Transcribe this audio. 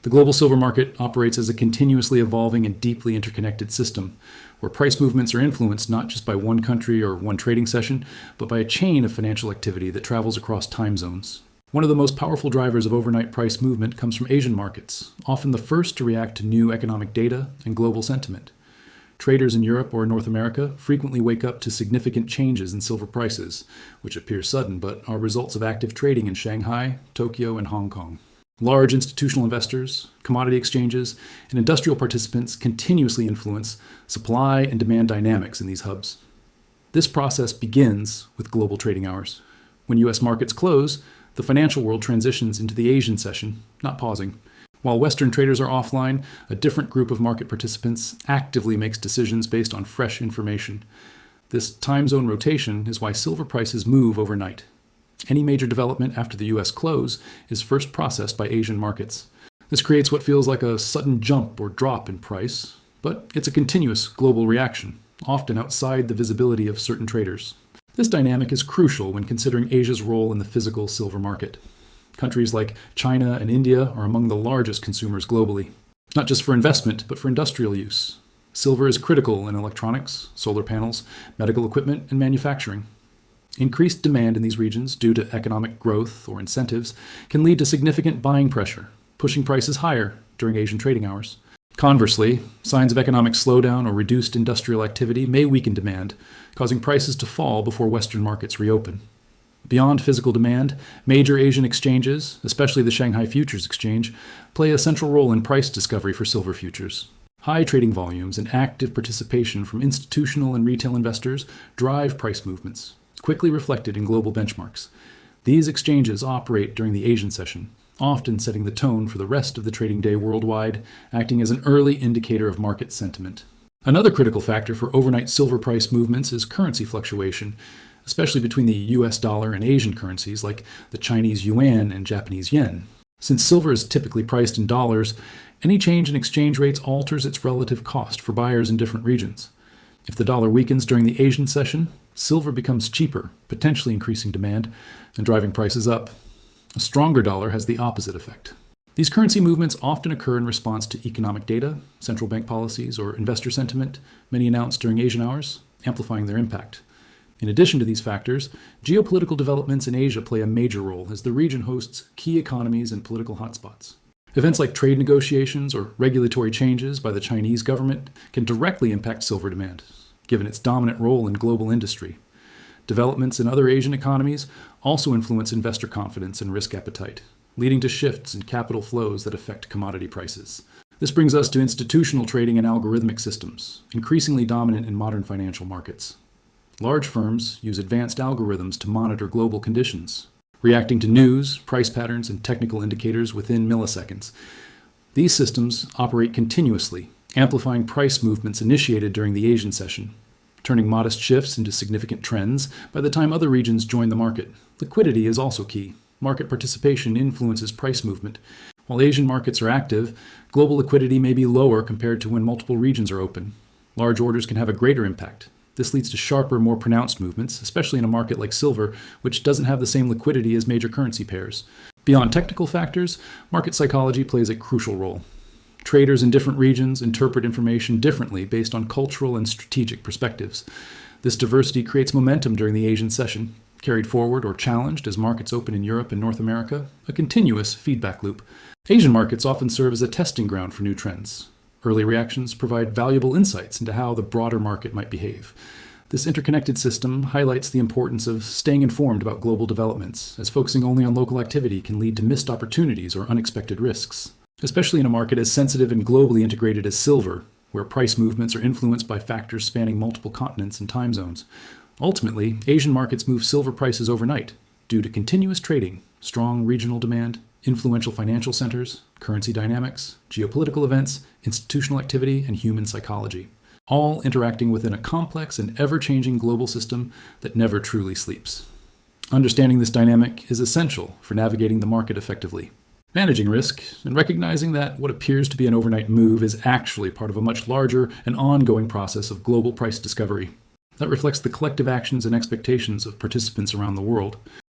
The global silver market operates as a continuously evolving and deeply interconnected system, where price movements are influenced not just by one country or one trading session, but by a chain of financial activity that travels across time zones. One of the most powerful drivers of overnight price movement comes from Asian markets, often the first to react to new economic data and global sentiment. Traders in Europe or North America frequently wake up to significant changes in silver prices, which appear sudden but are results of active trading in Shanghai, Tokyo, and Hong Kong. Large institutional investors, commodity exchanges, and industrial participants continuously influence supply and demand dynamics in these hubs. This process begins with global trading hours. When U.S. markets close, the financial world transitions into the Asian session, not pausing. While Western traders are offline, a different group of market participants actively makes decisions based on fresh information. This time zone rotation is why silver prices move overnight. Any major development after the U.S. close is first processed by Asian markets. This creates what feels like a sudden jump or drop in price, but it's a continuous global reaction, often outside the visibility of certain traders. This dynamic is crucial when considering Asia's role in the physical silver market. Countries like China and India are among the largest consumers globally, not just for investment, but for industrial use. Silver is critical in electronics, solar panels, medical equipment, and manufacturing. Increased demand in these regions due to economic growth or incentives can lead to significant buying pressure, pushing prices higher during Asian trading hours. Conversely, signs of economic slowdown or reduced industrial activity may weaken demand, causing prices to fall before Western markets reopen. Beyond physical demand, major Asian exchanges, especially the Shanghai Futures Exchange, play a central role in price discovery for silver futures. High trading volumes and active participation from institutional and retail investors drive price movements, quickly reflected in global benchmarks. These exchanges operate during the Asian session, often setting the tone for the rest of the trading day worldwide, acting as an early indicator of market sentiment. Another critical factor for overnight silver price movements is currency fluctuation, especially between the US dollar and Asian currencies like the Chinese yuan and Japanese yen. Since silver is typically priced in dollars, any change in exchange rates alters its relative cost for buyers in different regions. If the dollar weakens during the Asian session, silver becomes cheaper, potentially increasing demand and driving prices up. A stronger dollar has the opposite effect. These currency movements often occur in response to economic data, central bank policies, or investor sentiment, many announced during Asian hours, amplifying their impact. In addition to these factors, geopolitical developments in Asia play a major role as the region hosts key economies and political hotspots. Events like trade negotiations or regulatory changes by the Chinese government can directly impact silver demand, given its dominant role in global industry. Developments in other Asian economies also influence investor confidence and risk appetite, leading to shifts in capital flows that affect commodity prices. This brings us to institutional trading and algorithmic systems, increasingly dominant in modern financial markets. Large firms use advanced algorithms to monitor global conditions, reacting to news, price patterns, and technical indicators within milliseconds. These systems operate continuously, amplifying price movements initiated during the Asian session, turning modest shifts into significant trends by the time other regions join the market. Liquidity is also key. Market participation influences price movement. While Asian markets are active, global liquidity may be lower compared to when multiple regions are open. Large orders can have a greater impact. This leads to sharper, more pronounced movements, especially in a market like silver, which doesn't have the same liquidity as major currency pairs. Beyond technical factors, market psychology plays a crucial role. Traders in different regions interpret information differently based on cultural and strategic perspectives. This diversity creates momentum during the Asian session, carried forward or challenged as markets open in Europe and North America, a continuous feedback loop. Asian markets often serve as a testing ground for new trends. Early reactions provide valuable insights into how the broader market might behave. This interconnected system highlights the importance of staying informed about global developments, as focusing only on local activity can lead to missed opportunities or unexpected risks. Especially in a market as sensitive and globally integrated as silver, where price movements are influenced by factors spanning multiple continents and time zones. Ultimately, Asian markets move silver prices overnight due to continuous trading, strong regional demand, influential financial centers, currency dynamics, geopolitical events, institutional activity, and human psychology, all interacting within a complex and ever-changing global system that never truly sleeps. Understanding this dynamic is essential for navigating the market effectively. Managing risk and recognizing that what appears to be an overnight move is actually part of a much larger and ongoing process of global price discovery that reflects the collective actions and expectations of participants around the world.